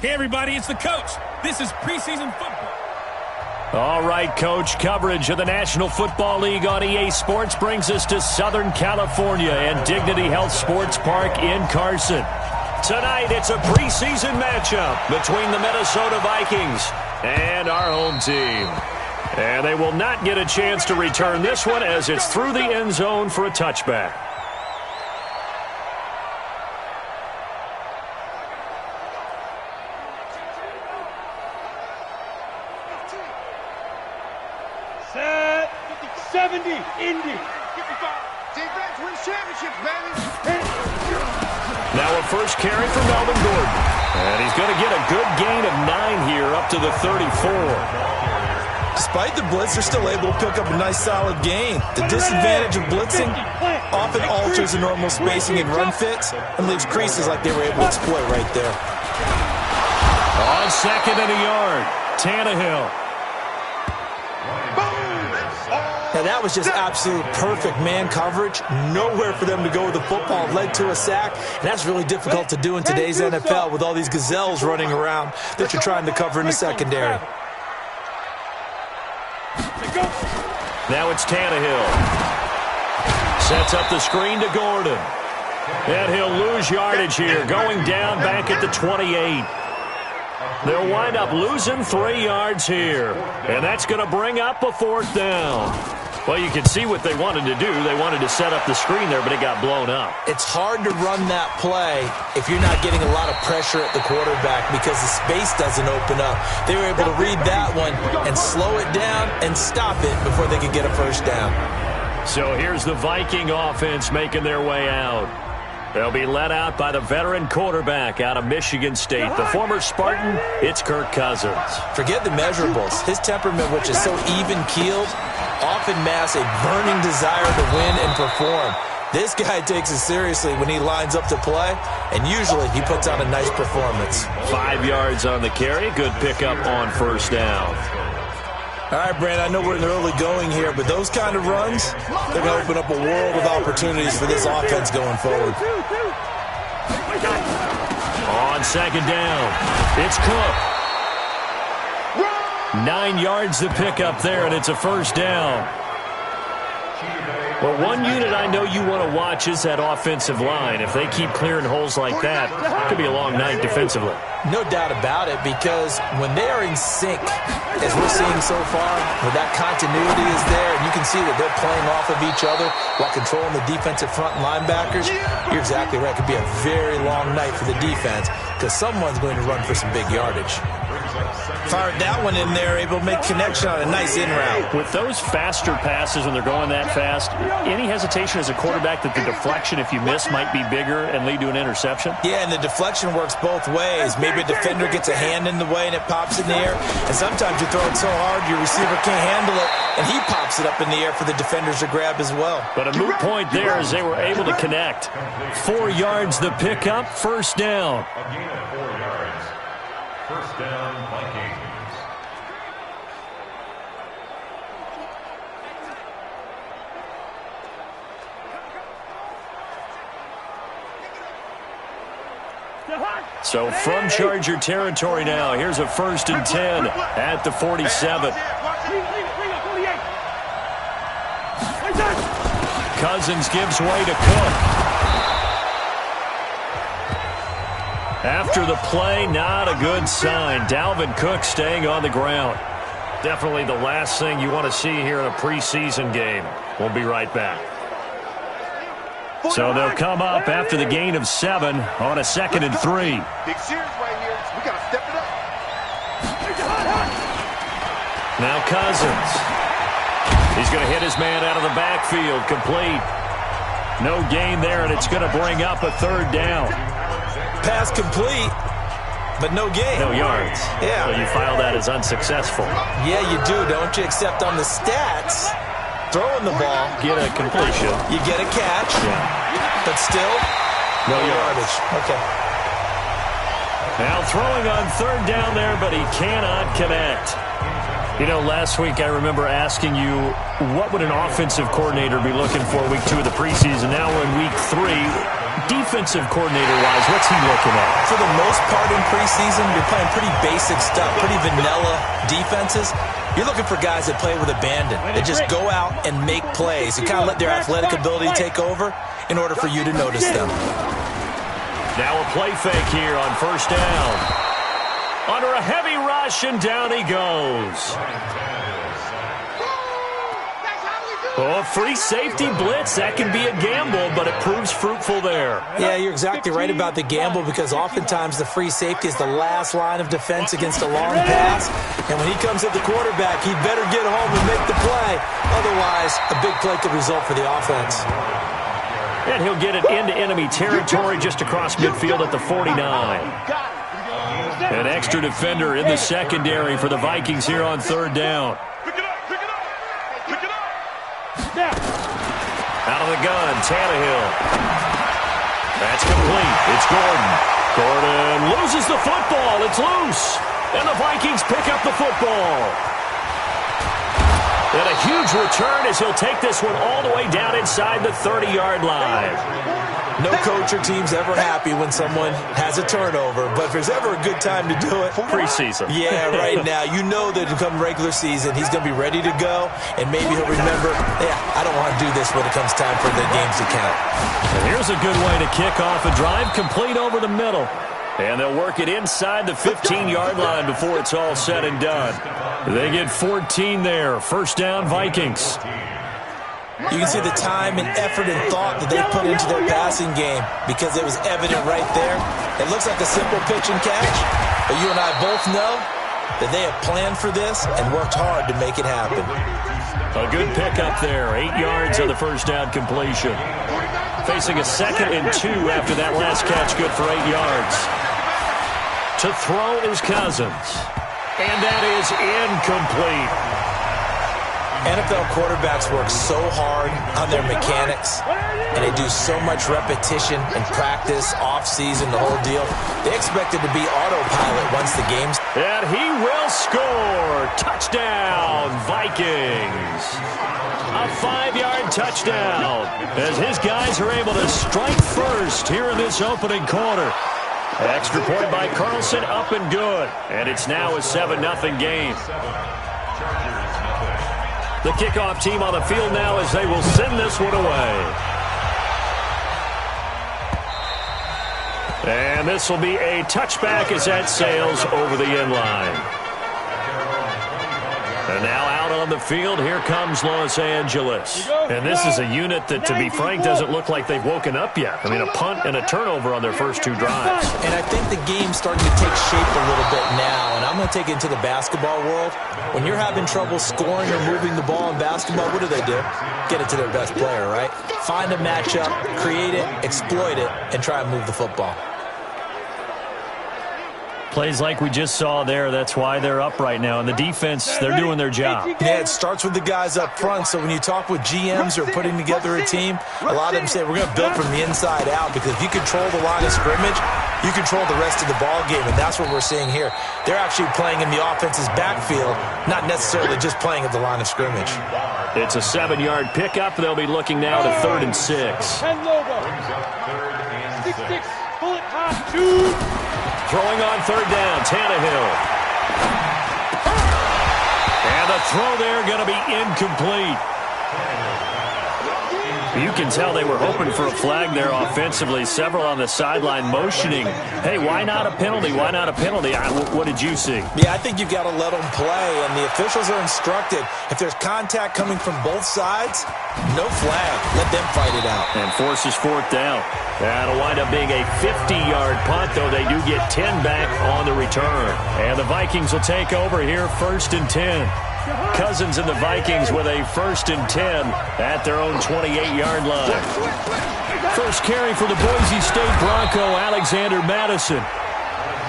Hey, everybody, it's the coach. This is preseason football. All right, Coach. Coverage of the National Football League on EA Sports brings us to Southern California and Dignity Health Sports Park in Carson. Tonight, it's a preseason matchup between the Minnesota Vikings and our home team. And they will not get a chance to return this one as it's through the end zone for a touchback. Set 70, Indy. Defense wins championships, baby. Now a first carry for Melvin Gordon. And he's going to get a good gain of 9 here up to the 34. Despite the blitz, they're still able to pick up a nice solid gain. The disadvantage of blitzing often alters the normal spacing and run fits and leaves creases like they were able to exploit right there. On second and a yard, Tannehill. Now that was just absolute perfect man coverage. Nowhere for them to go with the football. Led to a sack, and that's really difficult to do in today's NFL with all these gazelles running around that you're trying to cover in the secondary. Now it's Tannehill. Sets up the screen to Gordon. And he'll lose yardage here, going down back at the 28. They'll wind up losing 3 yards here. And that's going to bring up a 4th down. Well, you can see what they wanted to do. They wanted to set up the screen there, but it got blown up. It's hard to run that play if you're not getting a lot of pressure at the quarterback because the space doesn't open up. They were able to read that one and slow it down and stop it before they could get a first down. So here's the Viking offense making their way out. They'll be led out by the veteran quarterback out of Michigan State. The former Spartan, it's Kirk Cousins. Forget the measurables. His temperament, which is so even-keeled, often masks a burning desire to win and perform. This guy takes it seriously when he lines up to play, and usually he puts on a nice performance. 5 yards on the carry. Good pickup on first down. All right, Brand, I know we're in the early going here, but those kind of runs, they're going to open up a world of opportunities for this offense going forward. On second down, it's Cook. 9 yards to pick up there, and it's a first down. Well, one unit I know you want to watch is that offensive line. If they keep clearing holes like that, it could be a long night defensively. No doubt about it, because when they are in sync, as we're seeing so far, where that continuity is there, and you can see that they're playing off of each other while controlling the defensive front linebackers, you're exactly right. It could be a very long night for the defense because someone's going to run for some big yardage. Fired that one in there, able to make connection on a nice in route. With those faster passes when they're going that fast, any hesitation as a quarterback that the deflection, if you miss, might be bigger and lead to an interception? Yeah, and the deflection works both ways. Maybe a defender gets a hand in the way and it pops in the air, and sometimes you throw it so hard your receiver can't handle it, and he pops it up in the air for the defenders to grab as well. But a moot point there as they were able to connect. 4 yards the pickup, first down. A gain of 4 yards. First down, Vikings. So from Charger territory now, here's a 1st and 10 at the 47. Cousins gives way to Cook. After the play, not a good sign. Dalvin Cook staying on the ground. Definitely the last thing you want to see here in a preseason game. We'll be right back. So they'll come up after the gain of 7 on a 2nd and 3. Big series right here. We got to step it up. Now Cousins. He's going to hit his man out of the backfield. Complete. No gain there, and it's going to bring up a 3rd down. Pass complete, but no gain. No yards. Yeah. So you file that as unsuccessful. Yeah, you do, don't you? Except on the stats, throwing the ball, Get a completion. you get a catch, but still, No yards. Okay. Now throwing on 3rd down there, but he cannot connect. You know, last week I remember asking you, what would an offensive coordinator be looking for week 2 of the preseason? Now we're in week 3. Defensive coordinator-wise, what's he looking at? For the most part in preseason, you're playing pretty basic stuff, pretty vanilla defenses. You're looking for guys that play with abandon, that just go out and make plays and kind of let their athletic ability take over in order for you to notice them. Now a play fake here on first down. Under a heavy rush, and down he goes. Oh, free safety blitz. That can be a gamble, but it proves fruitful there. Yeah, you're exactly right about the gamble because oftentimes the free safety is the last line of defense against a long pass. And when he comes at the quarterback, he'd better get home and make the play. Otherwise, a big play could result for the offense. And he'll get it into enemy territory just across midfield at the 49. An extra defender in the secondary for the Vikings here on third down. Out of the gun, Tannehill. That's complete. It's Gordon. Gordon loses the football. It's loose. And the Vikings pick up the football. And a huge return as he'll take this one all the way down inside the 30-yard line. No coach or team's ever happy when someone has a turnover, but if there's ever a good time to do it, preseason. Yeah, right now. You know that come regular season, he's going to be ready to go, and maybe he'll remember, yeah, I don't want to do this when it comes time for the games to count. And here's a good way to kick off a drive, complete over the middle. And they'll work it inside the 15-yard line before it's all said and done. They get 14 there. First down, Vikings. You can see the time and effort and thought that they put into their passing game because it was evident right there. It looks like a simple pitch and catch, but you and I both know that they have planned for this and worked hard to make it happen. A good pickup there. 8 yards on the first down completion. Facing a 2nd and 2 after that last catch, good for 8 yards. To throw is Cousins. And that is incomplete. NFL quarterbacks work so hard on their mechanics, and they do so much repetition and practice, off-season, the whole deal. They expect it to be autopilot once the game's... And he will score. Touchdown, Vikings. A 5-yard touchdown as his guys are able to strike first here in this opening quarter. Extra point by Carlson, up and good. And it's now a 7-0 game. The kickoff team on the field now as they will send this one away. And this will be a touchback as that sails over the end line. And now out on the field, here comes Los Angeles. And this is a unit that, to be frank, doesn't look like they've woken up yet. I mean, a punt and a turnover on their first 2 drives. And I think the game's starting to take shape a little bit now. And I'm going to take it into the basketball world. When you're having trouble scoring or moving the ball in basketball, what do? Get it to their best player, right? Find a matchup, create it, exploit it, and try and move the football. Plays like we just saw there, that's why they're up right now. And the defense, they're doing their job. Yeah, it starts with the guys up front. So when you talk with GMs who are putting together a team, a lot of them say we're going to build from the inside out because if you control the line of scrimmage, you control the rest of the ball game, and that's what we're seeing here. They're actually playing in the offense's backfield, not necessarily just playing at the line of scrimmage. It's a 7-yard pickup. They'll be looking now to 3rd and 6. 10 logo. 6-6. Bullet time. 2. Throwing on 3rd down, Tannehill. And the throw there going to be incomplete. You can tell they were hoping for a flag there offensively. Several on the sideline motioning. Hey, why not a penalty? Why not a penalty? What did you see? Yeah, I think you've got to let them play, and the officials are instructed. If there's contact coming from both sides, no flag. Let them fight it out. And forces 4th down. That'll wind up being a 50-yard punt, though they do get 10 back on the return. And the Vikings will take over here 1st and 10. Cousins and the Vikings with a 1st and 10 at their own 28-yard line. First carry for the Boise State Bronco, Alexander Madison.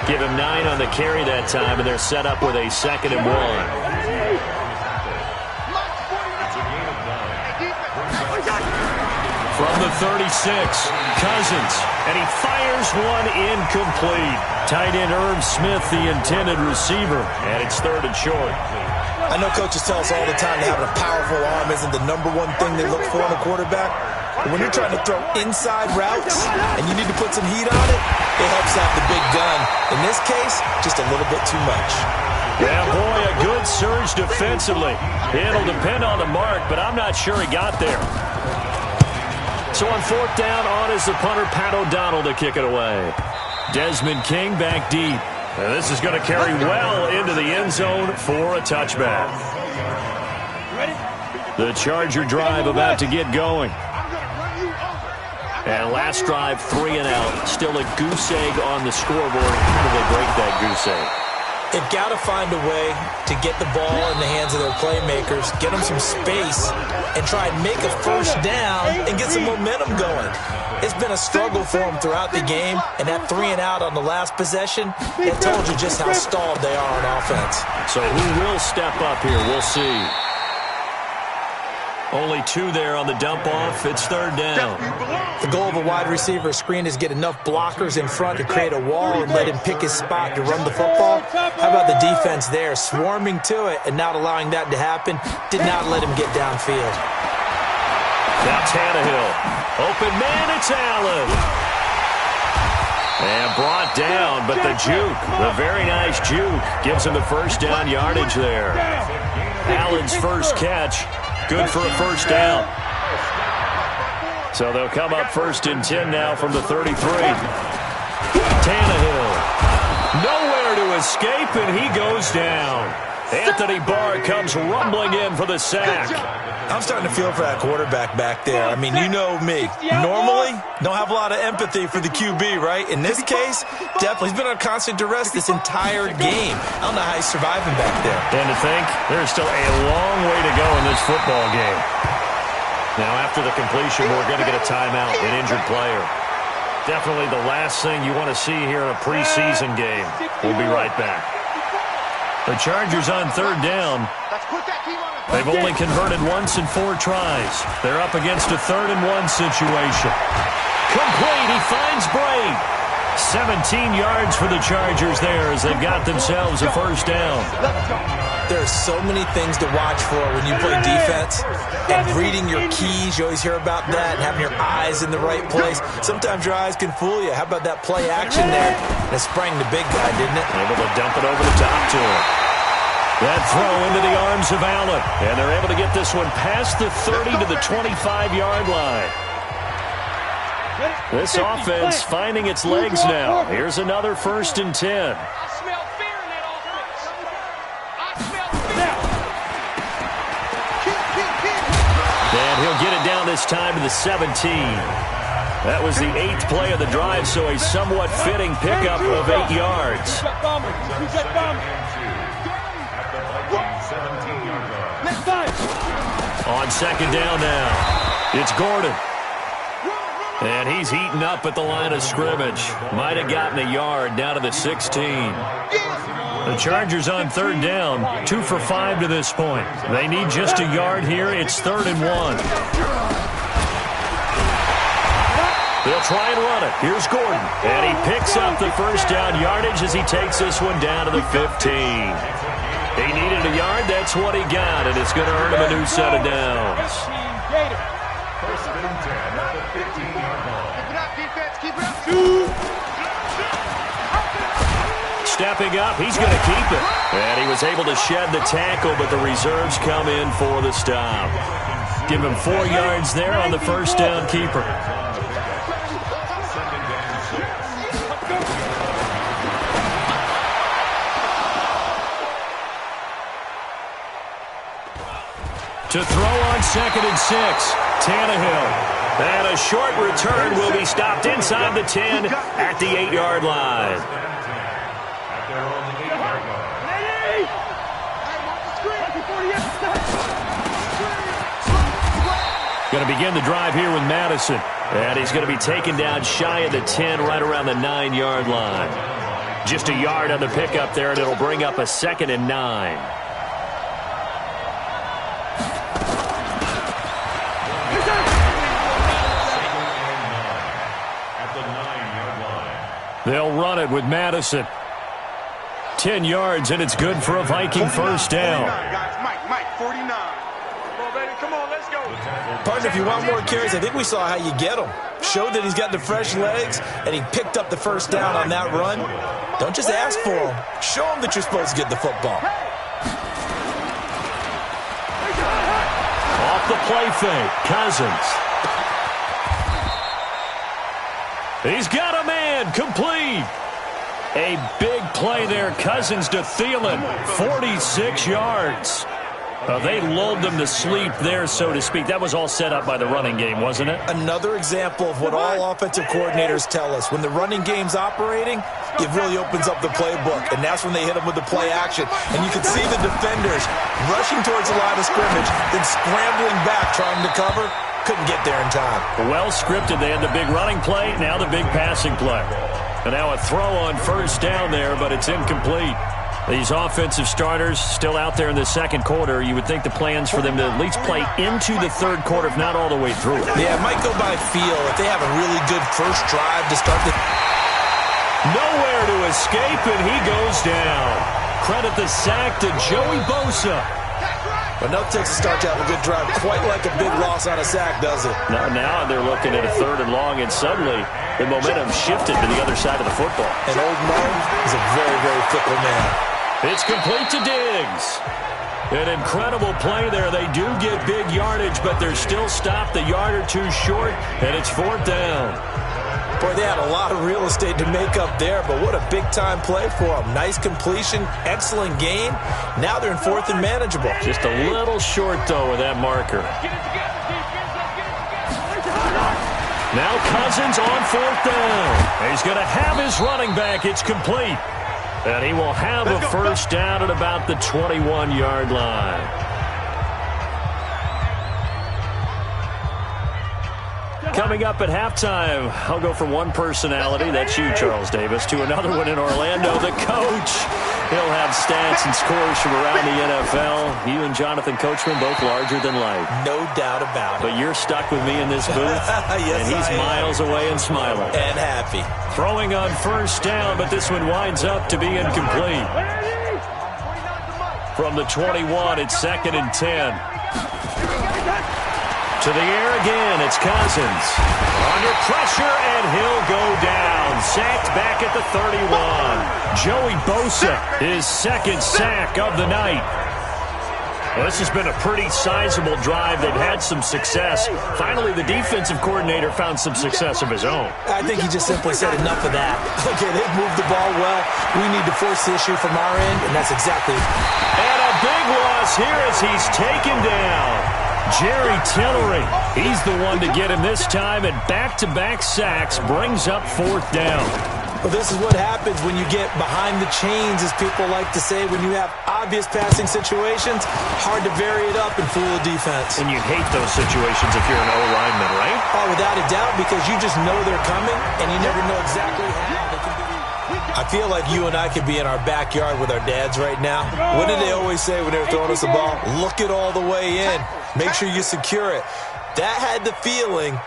Give him 9 on the carry that time, and they're set up with a 2nd and 1. From the 36, Cousins, and he fires one incomplete. Tight end Irv Smith, the intended receiver, and it's 3rd and short. I I know coaches tell us all the time that having a powerful arm isn't the number one thing they look for in a quarterback. But when you're trying to throw inside routes and you need to put some heat on it, it helps have the big gun. In this case, just a little bit too much. Yeah, boy, a good surge defensively. It'll depend on the mark, but I'm not sure he got there. So on fourth down, on is the punter, Pat O'Donnell, to kick it away. Desmond King back deep. And this is going to carry well into the end zone for a touchback. The Charger drive about to get going. And last drive, 3 and out. Still a goose egg on the scoreboard. How do they break that goose egg? They've got to find a way to get the ball in the hands of their playmakers, get them some space, and try and make a first down and get some momentum going. It's been a struggle for them throughout the game, and that 3 and out on the last possession, that told you just how stalled they are on offense. So who will step up here? We'll see. Only 2 there on the dump-off. It's third down. The goal of a wide receiver screen is get enough blockers in front to create a wall and let him pick his spot to run the football. How about the defense there, swarming to it and not allowing that to happen? Did not let him get downfield. Now Tannehill. Open man, it's Allen. And brought down, but the juke, the very nice juke, gives him the first down yardage there. Allen's first catch. Good for a first down. So they'll come up first and 10 now from the 33. Tannehill. Nowhere to escape, and he goes down. Anthony Barr comes rumbling in for the sack. I'm starting to feel for that quarterback back there. I mean, you know me. Normally, don't have a lot of empathy for the QB, right? In this case, definitely. He's been on constant duress this entire game. I don't know how he's surviving back there. And to think, there's still a long way to go in this football game. Now, after the completion, we're going to get a timeout, an injured player. Definitely the last thing you want to see here in a preseason game. We'll be right back. The Chargers on third down. They've only converted once in 4 tries. They're up against a 3rd and 1 situation. Complete. He finds Bray. 17 yards for the Chargers there as they've got themselves a first down. There are so many things to watch for when you play defense. And reading your keys, you always hear about that, and having your eyes in the right place. Sometimes your eyes can fool you. How about that play action there? That sprang the big guy, didn't it? Able to dump it over the top to him. That throw into the arms of Allen. And they're able to get this one past the 30 to the 25-yard line. This offense finding its legs now. Here's another first and 10. And he'll get it down this time to the 17. That was the 8th play of the drive, so a somewhat fitting pickup of 8 yards. On second down now, it's Gordon. And he's heating up at the line of scrimmage. Might have gotten a yard down to the 16. The Chargers on third down, 2 for 5 to this point. They need just a yard here. It's 3rd and 1. They'll try and run it. Here's Gordon. And he picks up the first down yardage as he takes this one down to the 15. He needed a yard. That's what he got, and it's going to earn him a new set of downs. First and 10 at the 15-yard line. Keep it up, defense. Keep it up. Stepping up, he's going to keep it. And he was able to shed the tackle, but the reserves come in for the stop. Give him 4 yards there on the first down keeper. To throw on 2nd and 6, Tannehill. And a short return will be stopped inside the 10 at the 8-yard line. Going to begin the drive here with Madison. And he's going to be taken down shy of the 10, right around the 9-yard line. Just a yard on the pickup there, and it'll bring up a 2nd and 9. They'll run it with Madison. 10 yards, and it's good for a Viking first down. 49, guys. Mike, 49. Come on, baby. Come on, let's go. Partner, if you want more carries, I think we saw how you get them. Showed that he's got the fresh legs, and he picked up the first down on that run. Don't just ask for him. Show him that you're supposed to get the football. Off the play fake, Cousins. He's got a man, complete. A big play there, Cousins to Thielen, 46 yards. They lulled them to sleep there, so to speak. That was all set up by the running game, wasn't it? Another example of what all offensive coordinators tell us. When the running game's operating, it really opens up the playbook, and that's when they hit them with the play action. And you can see the defenders rushing towards the line of scrimmage, then scrambling back, trying to cover. Couldn't get there in time. Well scripted. They had the big running play, now the big passing play. And now a throw on first down there, but it's incomplete. These offensive starters still out there in the second quarter. You would think the plans for them to at least play into the third quarter, if not all the way through. Yeah, it might go by feel. If they have a really good first drive to start the... Nowhere to escape, and he goes down. Credit the sack to Joey Bosa. But no takes a start to have a good drive. Quite like a big loss on a sack, does it? Now they're looking at a 3rd and long, and suddenly the momentum shifted to the other side of the football. And old Mo is a very, very fickle man. It's complete to Diggs. An incredible play there. They do get big yardage, but they're still stopped a yard or two short, and it's 4th down. Boy, they had a lot of real estate to make up there, but what a big-time play for them. Nice completion, excellent gain. Now they're in 4th and manageable. Just a little short, though, with that marker. Now Cousins on 4th down. He's going to have his running back. It's complete. And he will have a first down at about the 21-yard line. Coming up at halftime, I'll go from one personality, that's you, Charles Davis, to another one in Orlando, the coach. He'll have stats and scores from around the NFL. You and Jonathan Coachman, both larger than life. No doubt about it. But you're stuck with me in this booth, yes, and he's miles away and smiling. And happy. Throwing on first down, but this one winds up to be incomplete. From the 21, it's 2nd and 10. To the air again, it's Cousins. Under pressure, and he'll go down. Sacked back at the 31. Joey Bosa, his 2nd sack of the night. Well, this has been a pretty sizable drive. They've had some success. Finally, the defensive coordinator found some success of his own. I think he just simply said enough of that. Okay, they've moved the ball well. We need to force the issue from our end, and that's exactly... And a big loss here as he's taken down. Jerry Tillery, he's the one to get him this time, and back-to-back sacks brings up 4th down. Well, this is what happens when you get behind the chains, as people like to say. When you have obvious passing situations, hard to vary it up and fool the defense. And you hate those situations if you're an O-lineman, right? Oh, without a doubt, because you just know they're coming, and you never know exactly how they can be. I feel like you and I could be in our backyard with our dads right now. What did they always say when they were throwing us a ball? Look it all the way in. Make sure you secure it. That had the feeling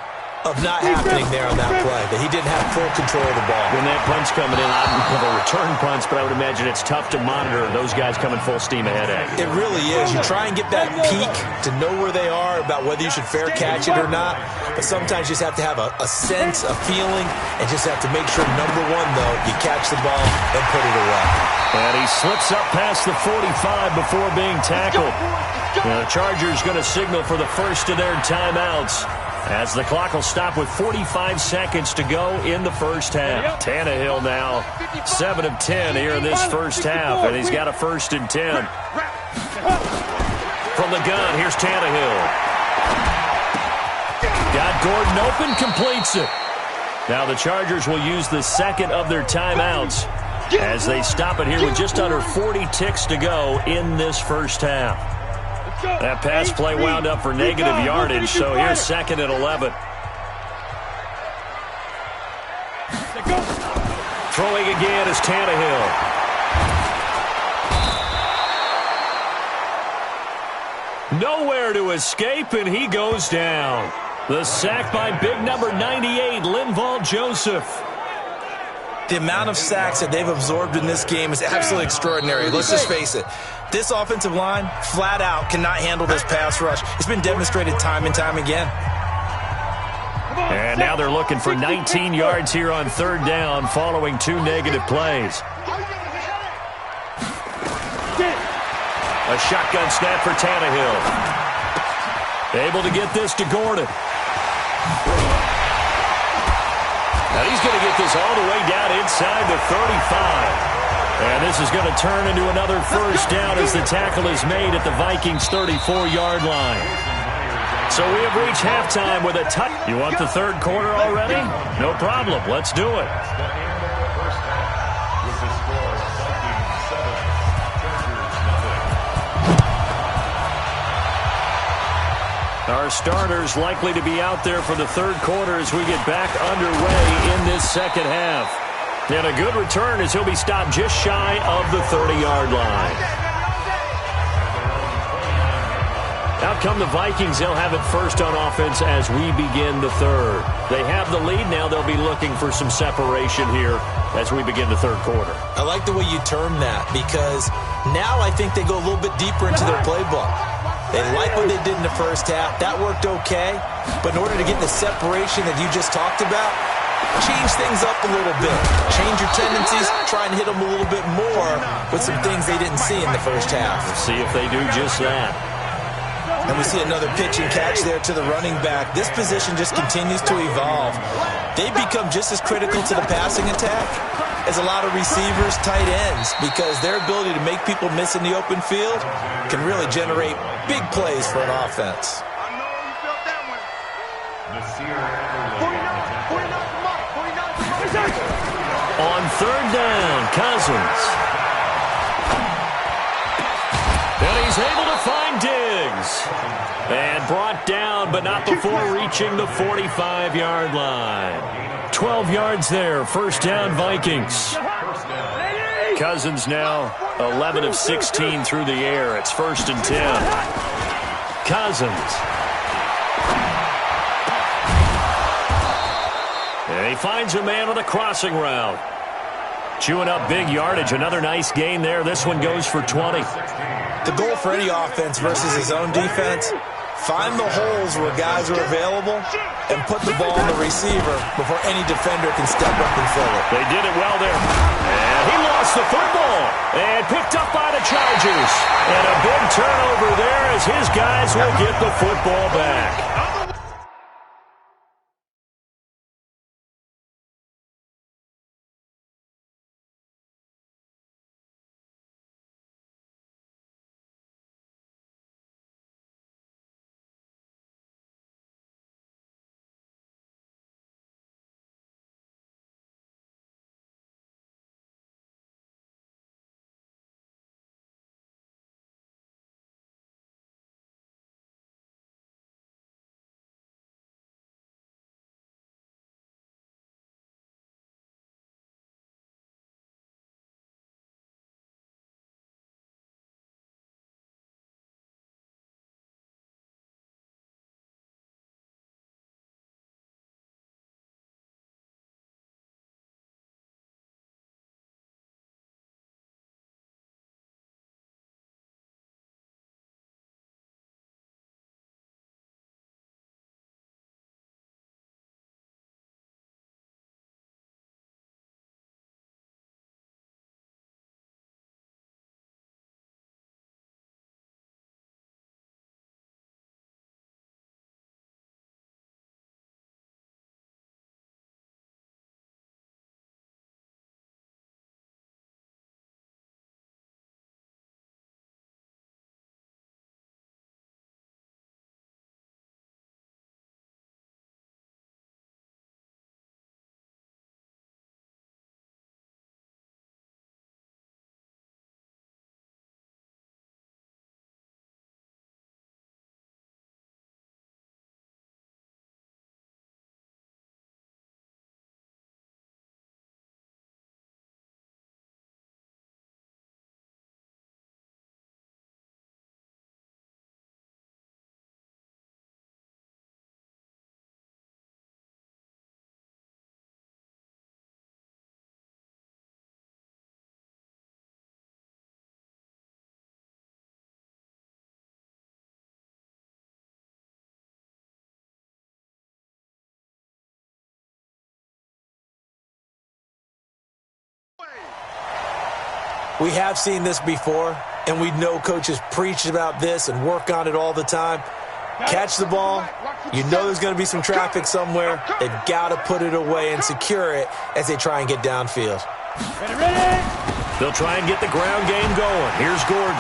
of not happening there on that play, that he didn't have full control of the ball. When that punch coming in, I don't have a return punch, but I would imagine it's tough to monitor those guys coming full steam ahead at you. It really is. You try and get that peek to know where they are, about whether you should fair catch it or not, but sometimes you just have to have a sense, a feeling, and just have to make sure, number one, though, you catch the ball and put it away. And he slips up past the 45 before being tackled. Now, the Chargers going to signal for the first of their timeouts, as the clock will stop with 45 seconds to go in the first half. Tannehill now 7 of 10 here in this first half, and he's got a 1st and 10. From the gun, here's Tannehill. Got Gordon open, completes it. Now the Chargers will use the second of their timeouts as they stop it here with just under 40 ticks to go in this first half. That pass play wound up for negative yardage, so here's 2nd and 11. Throwing again is Tannehill. Nowhere to escape, and he goes down. The sack by big number 98, Linval Joseph. The amount of sacks that they've absorbed in this game is absolutely extraordinary. Let's just face it. This offensive line, flat out, cannot handle this pass rush. It's been demonstrated time and time again. And now they're looking for 19 yards here on third down following 2 negative plays. A shotgun snap for Tannehill. Able to get this to Gordon. Now he's going to get this all the way down inside the 35. And this is going to turn into another first down as the tackle is made at the Vikings' 34-yard line. So we have reached halftime with a touch. You want the third quarter already? No problem. Let's do it. Our starters likely to be out there for the third quarter as we get back underway in this second half. And a good return as he'll be stopped just shy of the 30-yard line. Out come the Vikings. They'll have it first on offense as we begin the third. They have the lead now. They'll be looking for some separation here as we begin the third quarter. I like the way you term that because now I think they go a little bit deeper into their playbook. They like what they did in the first half. That worked okay. But in order to get the separation that you just talked about, change things up a little bit. Change your tendencies. Try and hit them a little bit more with some things they didn't see in the first half. See if they do just that. And we see another pitch and catch there to the running back. This position just continues to evolve. They become just as critical to the passing attack as a lot of receivers, tight ends, because their ability to make people miss in the open field can really generate big plays for an offense. I know you felt that one. On third down, Cousins. And he's able to find Diggs. And brought down, but not before reaching the 45-yard line. 12 yards there, first down Vikings. Cousins now 11 of 16 through the air. It's 1st and 10. Cousins. And he finds a man with a crossing route. Chewing up big yardage. Another nice gain there. This one goes for 20. The goal for any offense versus his own defense, find the holes where guys are available and put the ball on the receiver before any defender can step up and fill it. They did it well there. And he lost the football. And picked up by the Chargers. And a big turnover there as his guys will get the football back. We have seen this before, and we know coaches preach about this and work on it all the time. Catch the ball. You know there's going to be some traffic somewhere. They've got to put it away and secure it as they try and get downfield. They'll try and get the ground game going. Here's Gordon.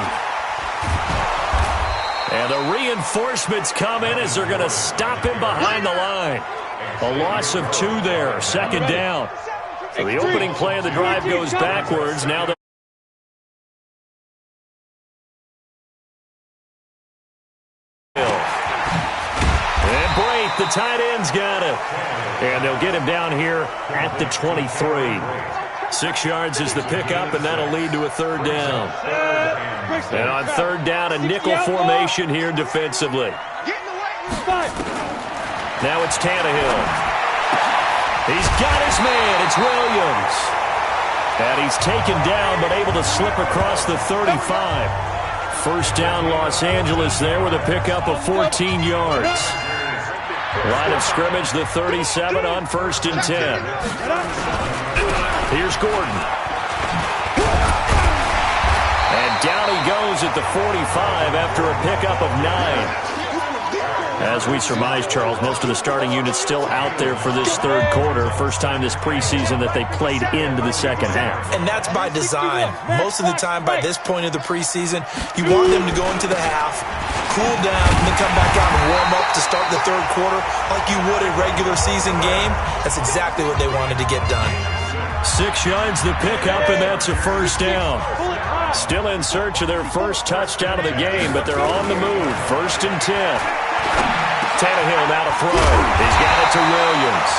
And the reinforcements come in as they're going to stop him behind the line. A loss of 2 there, second down. So the opening play of the drive goes backwards. Now the tight end's got it. And they'll get him down here at the 23. 6 yards is the pickup, and that'll lead to a third down. And on third down, a nickel formation here defensively. Now it's Tannehill. He's got his man. It's Williams. And he's taken down, but able to slip across the 35. First down, Los Angeles there with a pickup of 14 yards. Line of scrimmage, the 37 on 1st and 10. Here's Gordon. And down he goes at the 45 after a pickup of 9. As we surmise, Charles, most of the starting units still out there for this third quarter. First time this preseason that they played into the second half. And that's by design. Most of the time by this point of the preseason, you want them to go into the half, cool down, and then come back out and warm up to start the third quarter like you would a regular season game. That's exactly what they wanted to get done. 6 yards the pickup, and that's a first down. Still in search of their first touchdown of the game, but they're on the move. 1st and 10. Tannehill now to throw. He's got it to Williams.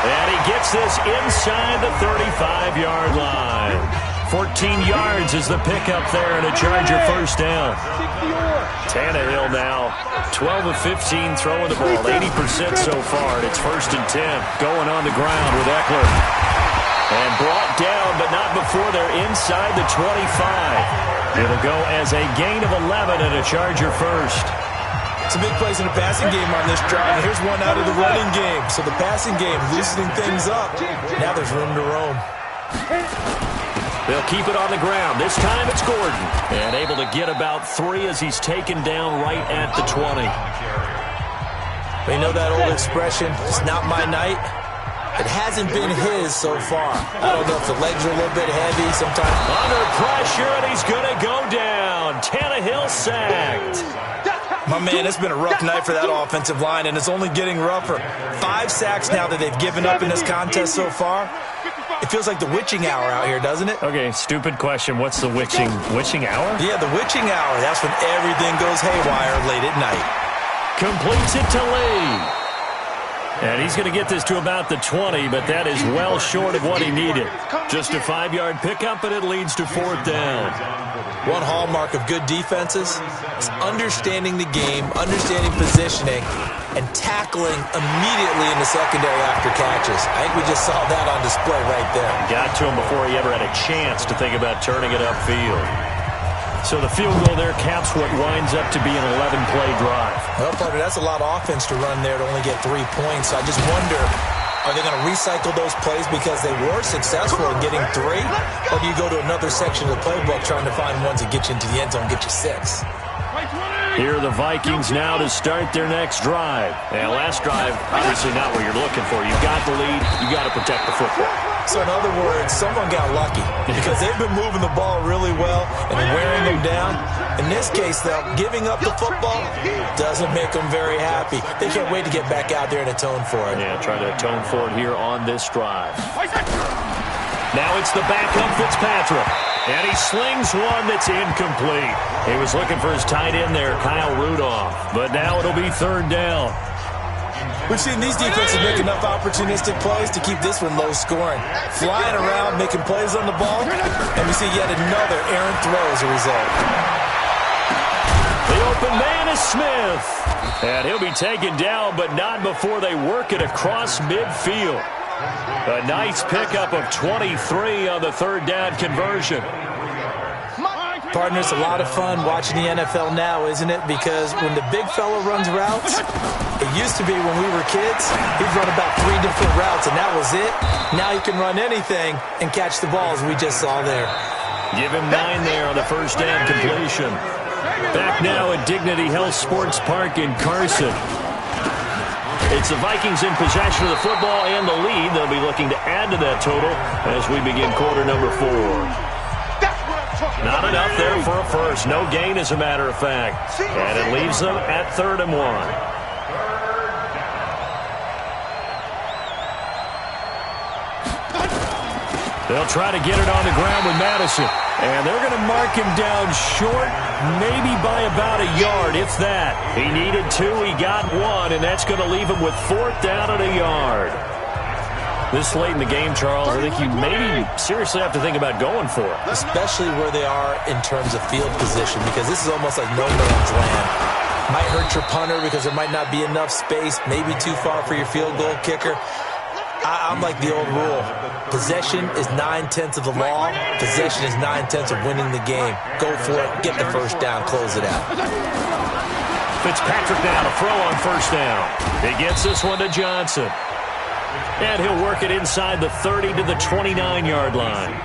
And he gets this inside the 35-yard line. 14 yards is the pickup there, and a Charger first down. Tannehill now 12 of 15 throwing the ball, 80% so far, and it's 1st and 10. Going on the ground with Eckler. And brought down, but not before they're inside the 25. It'll go as a gain of 11 and a Charger first. Some big plays in the passing game on this drive. And here's one out of the running game. So the passing game loosening things up. Now there's room to roam. They'll keep it on the ground. This time it's Gordon. And able to get about 3 as he's taken down right at the 20. They know that old expression, it's not my night. It hasn't been his so far. I don't know if the legs are a little bit heavy. Sometimes under pressure, and he's going to go down. Tannehill sacked. My man, it's been a rough night for that offensive line, and it's only getting rougher. 5 sacks now that they've given up in this contest so far. It feels like the witching hour out here, doesn't it? Okay, stupid question. What's the witching hour? Yeah, the witching hour. That's when everything goes haywire late at night. Completes it to Lee. And he's going to get this to about the 20, but that is well short of what he needed. Just a 5-yard pickup, and it leads to 4th down. One hallmark of good defenses is understanding the game, understanding positioning, and tackling immediately in the secondary after catches. I think we just saw that on display right there. Got to him before he ever had a chance to think about turning it upfield. So the field goal there caps what winds up to be an 11-play drive. Well, partner, that's a lot of offense to run there to only get 3 points. I just wonder, are they going to recycle those plays because they were successful in getting 3? Or do you go to another section of the playbook trying to find ones that get you into the end zone and get you 6? Here are the Vikings now to start their next drive. And last drive, obviously not what you're looking for. You've got the lead. You've got to protect the football. So in other words, someone got lucky because they've been moving the ball really well and wearing them down. In this case, though, giving up the football doesn't make them very happy. They can't wait to get back out there and atone for it. Yeah, try to atone for it here on this drive. Now it's the backup Fitzpatrick. And he slings one that's incomplete. He was looking for his tight end there, Kyle Rudolph. But now it'll be 3rd down. We've seen these defenses make enough opportunistic plays to keep this one low scoring. Flying around, making plays on the ball. And we see yet another errant throw as a result. The open man is Smith. And he'll be taken down, but not before they work it across midfield. A nice pickup of 23 on the 3rd down conversion. Partner, it's a lot of fun watching the NFL now, isn't it? Because when the big fella runs routes, it used to be when we were kids, he'd run about 3 different routes, and that was it. Now he can run anything and catch the balls we just saw there. Give him 9 there on the first down completion. Back now at Dignity Health Sports Park in Carson. It's the Vikings in possession of the football and the lead. They'll be looking to add to that total as we begin quarter number 4. Not enough there for a first. No gain, as a matter of fact. And it leaves them at 3rd and 1. They'll try to get it on the ground with Madison. And they're going to mark him down short, maybe by about a yard, if that. He needed 2, he got 1, and that's going to leave him with 4th down and a yard. This late in the game, Charles, I think you maybe seriously have to think about going for it. Especially where they are in terms of field position, because this is almost like no man's land. Might hurt your punter because there might not be enough space, maybe too far for your field goal kicker. I'm like the old rule. Possession is 9/10 of the law. Possession is 9/10 of winning the game. Go for it. Get the first down. Close it out. Fitzpatrick now to throw on first down. He gets this one to Johnson. And he'll work it inside the 30 to the 29-yard line.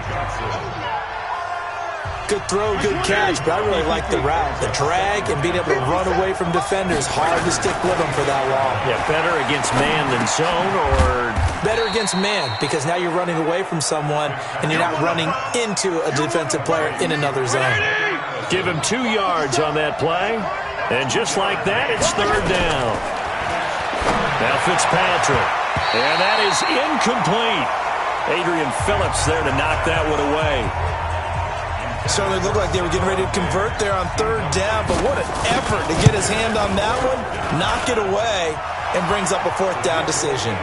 Good throw, good catch, but I really like the route. The drag and being able to run away from defenders. Hard to stick with them for that long. Yeah, better against man than zone, or? Better against man, because now you're running away from someone and you're not running into a defensive player in another zone. Give him 2 yards on that play. And just like that, it's 3rd down. Now Fitzpatrick. And that is incomplete. Adrian Phillips there to knock that one away. Certainly looked like they were getting ready to convert there on 3rd down, but what an effort to get his hand on that one, knock it away, and brings up a 4th down decision.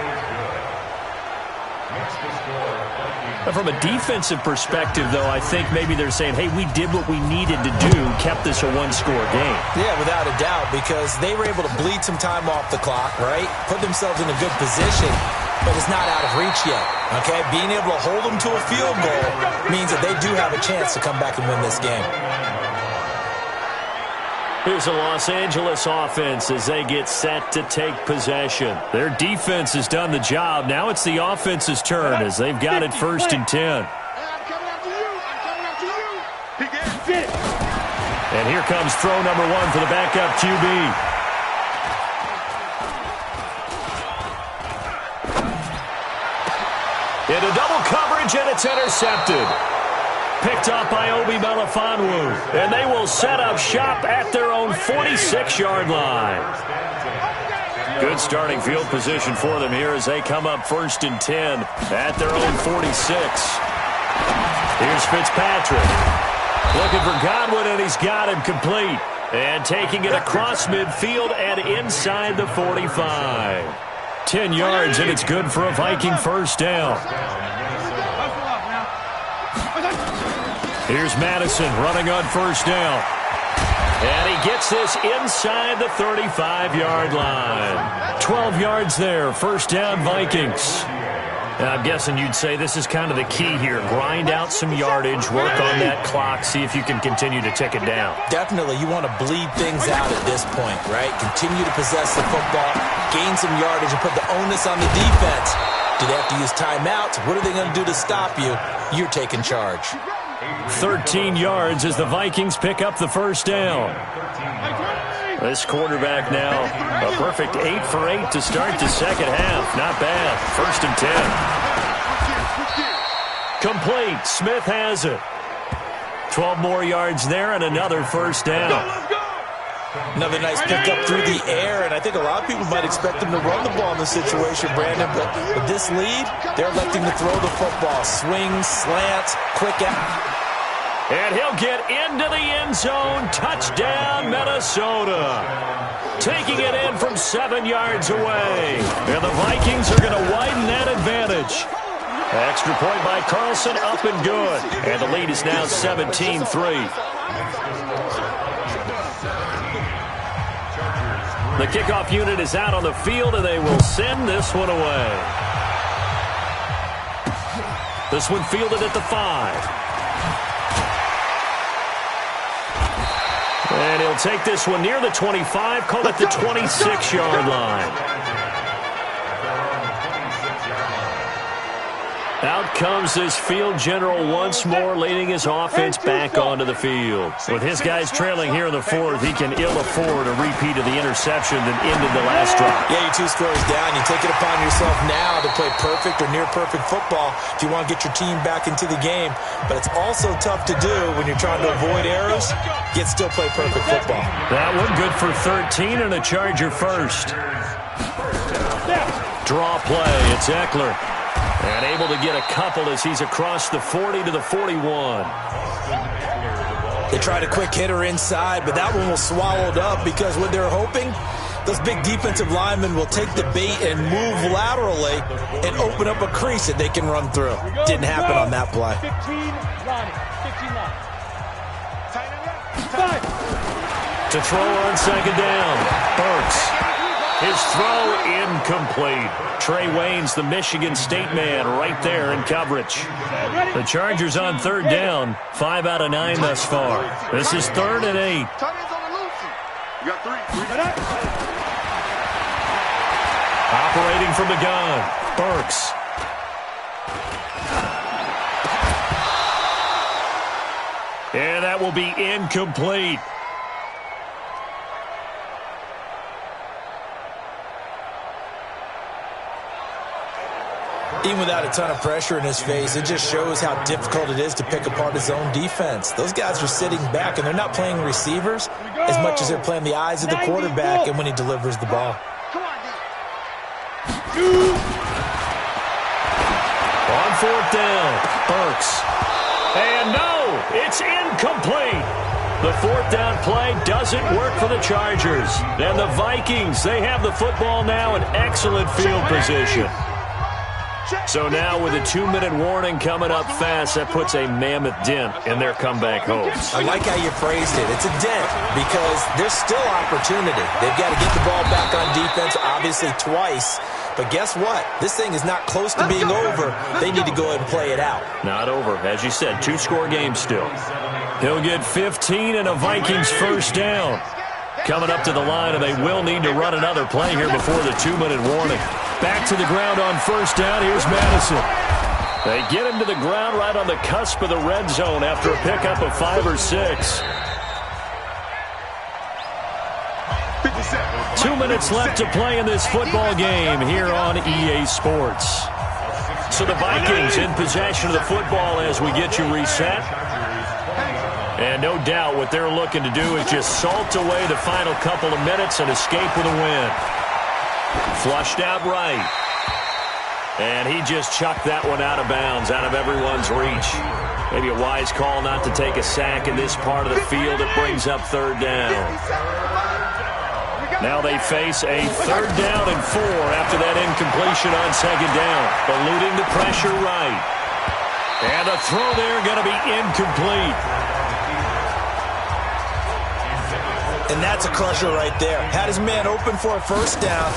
From a defensive perspective, though, I think maybe they're saying, hey, we did what we needed to do, kept this a 1-score game. Yeah, without a doubt, because they were able to bleed some time off the clock, right? Put themselves in a good position, but it's not out of reach yet, okay? Being able to hold them to a field goal means that they do have a chance to come back and win this game. Here's the Los Angeles offense as they get set to take possession. Their defense has done the job. Now it's the offense's turn as they've got it 1st and 10. And here comes throw number 1 for the backup QB. Into double coverage, and it's intercepted. Picked up by Obi Melifonwu, and they will set up shop at their own 46-yard line. Good starting field position for them here as they come up 1st and 10 at their own 46. Here's Fitzpatrick. Looking for Godwin, and he's got him complete. And taking it across midfield and inside the 45. 10 yards, and it's good for a Viking 1st down. Here's Madison running on 1st down. And he gets this inside the 35-yard line. 12 yards there, 1st down Vikings. And I'm guessing you'd say this is kind of the key here. Grind out some yardage, work on that clock, see if you can continue to tick it down. Definitely, you want to bleed things out at this point, right? Continue to possess the football, gain some yardage, and put the onus on the defense. Do they have to use timeouts? What are they going to do to stop you? You're taking charge. 13 yards as the Vikings pick up the 1st down. This quarterback now, a perfect 8 for 8 to start the 2nd half. Not bad. 1st and 10. Complete. Smith has it. 12 more yards there and another 1st down. Another nice pickup through the air, and I think a lot of people might expect them to run the ball in this situation, Brandon, but with this lead, they're electing to throw the football. Swings, slants, quick out. And he'll get into the end zone. Touchdown, Minnesota. Taking it in from 7 yards away. And the Vikings are going to widen that advantage. Extra point by Carlson, up and good. And the lead is now 17-3. The kickoff unit is out on the field, and they will send this one away. This one fielded at the 5. And he'll take this one near the 25, call it the 26-yard line. Out comes this field general once more, leading his offense back onto the field. With his guys trailing here in the fourth, he can ill afford a repeat of the interception that ended the last drive. Yeah, you're 2 scores down. You take it upon yourself now to play perfect or near-perfect football if you want to get your team back into the game. But it's also tough to do when you're trying to avoid errors, yet still play perfect football. That one good for 13 and a Charger first. Draw play. It's Eckler. And able to get a couple as he's across the 40 to the 41. They tried a quick hitter inside, but that one was swallowed up because what they're hoping, those big defensive linemen will take the bait and move laterally and open up a crease that they can run through. Didn't happen on that play. 15 line. To throw on second down. Burks. His throw incomplete. Trey Waynes, the Michigan State man, right there in coverage. The Chargers on third down. 5 out of 9 thus far. This is 3rd and 8. You got 3. Operating from the gun. Burks. And that will be incomplete. Even without a ton of pressure in his face, it just shows how difficult it is to pick apart his own defense. Those guys are sitting back, and they're not playing receivers as much as they're playing the eyes of the quarterback and when he delivers the ball. On fourth down, Burks. And no, it's incomplete. The fourth down play doesn't work for the Chargers. And the Vikings, they have the football now in excellent field position. So now with a 2-minute warning coming up fast, that puts a mammoth dent in their comeback hopes. I like how you phrased it. It's a dent because there's still opportunity. They've got to get the ball back on defense, obviously twice. But guess what? This thing is not close to being over. They need to go ahead and play it out. Not over. As you said, 2-score game still. He'll get 15 and a Vikings first down. Coming up to the line, and they will need to run another play here before the 2-minute warning. Back to the ground on first down. Here's Madison. They get him to the ground right on the cusp of the red zone after a pickup of 5 or 6. 2 minutes left to play in this football game here on EA Sports. So the Vikings in possession of the football as we get you reset. And no doubt what they're looking to do is just salt away the final couple of minutes and escape with a win. Flushed out right. And he just chucked that one out of bounds, out of everyone's reach. Maybe a wise call not to take a sack in this part of the field. It brings up third down. Now they face a 3rd down and 4 after that incompletion on second down. Eluding the pressure right. And the throw there going to be incomplete. And that's a crusher right there. Had his man open for a first down.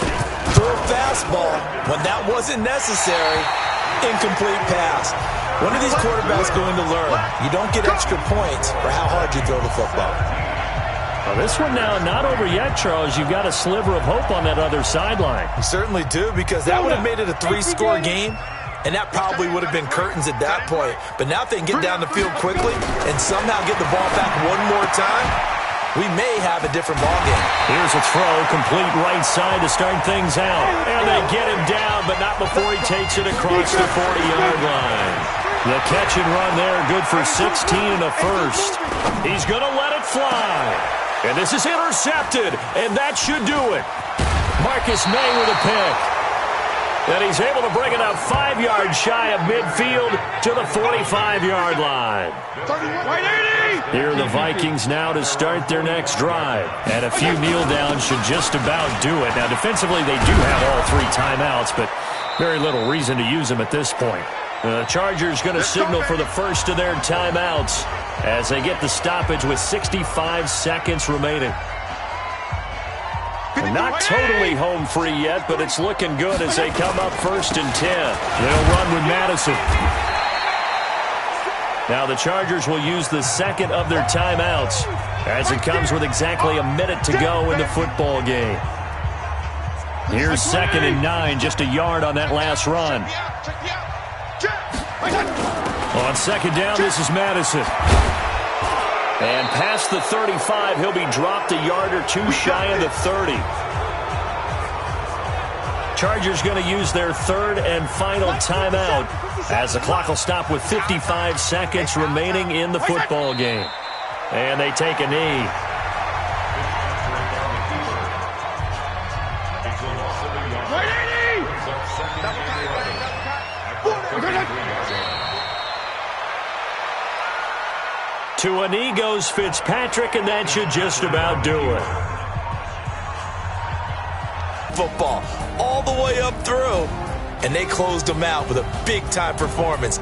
Threw a fastball when that wasn't necessary. Incomplete pass. When are these quarterbacks going to learn? You don't get extra points for how hard you throw the football. Well, this one now not over yet, Charles. You've got a sliver of hope on that other sideline. You certainly do, because that would have made it a 3-score game. And that probably would have been curtains at that point. But now if they can get down the field quickly and somehow get the ball back one more time, we may have a different ballgame. Here's a throw, complete right side to start things out. And they get him down, but not before he takes it across the 40-yard line. The catch and run there, good for 16 and a first. He's going to let it fly. And this is intercepted, and that should do it. Marcus May with a pick. And he's able to bring it up 5 yards shy of midfield to the 45-yard line. Here are the Vikings now to start their next drive. And a few kneel downs should just about do it. Now, defensively, they do have all 3 timeouts, but very little reason to use them at this point. The Chargers going to signal for the first of their timeouts as they get the stoppage with 65 seconds remaining. Not totally home free yet, but it's looking good as they come up 1st and 10. They'll run with Madison. Now the Chargers will use the second of their timeouts as it comes with exactly a minute to go in the football game. Here's 2nd and 9, just a yard on that last run. On second down, this is Madison. And past the 35, he'll be dropped a yard or two shy of the 30. Chargers going to use their third and final timeout as the clock will stop with 55 seconds remaining in the football game. And they take a knee. To a knee goes Fitzpatrick, and that should just about do it. Football all the way up through, and they closed them out with a big-time performance.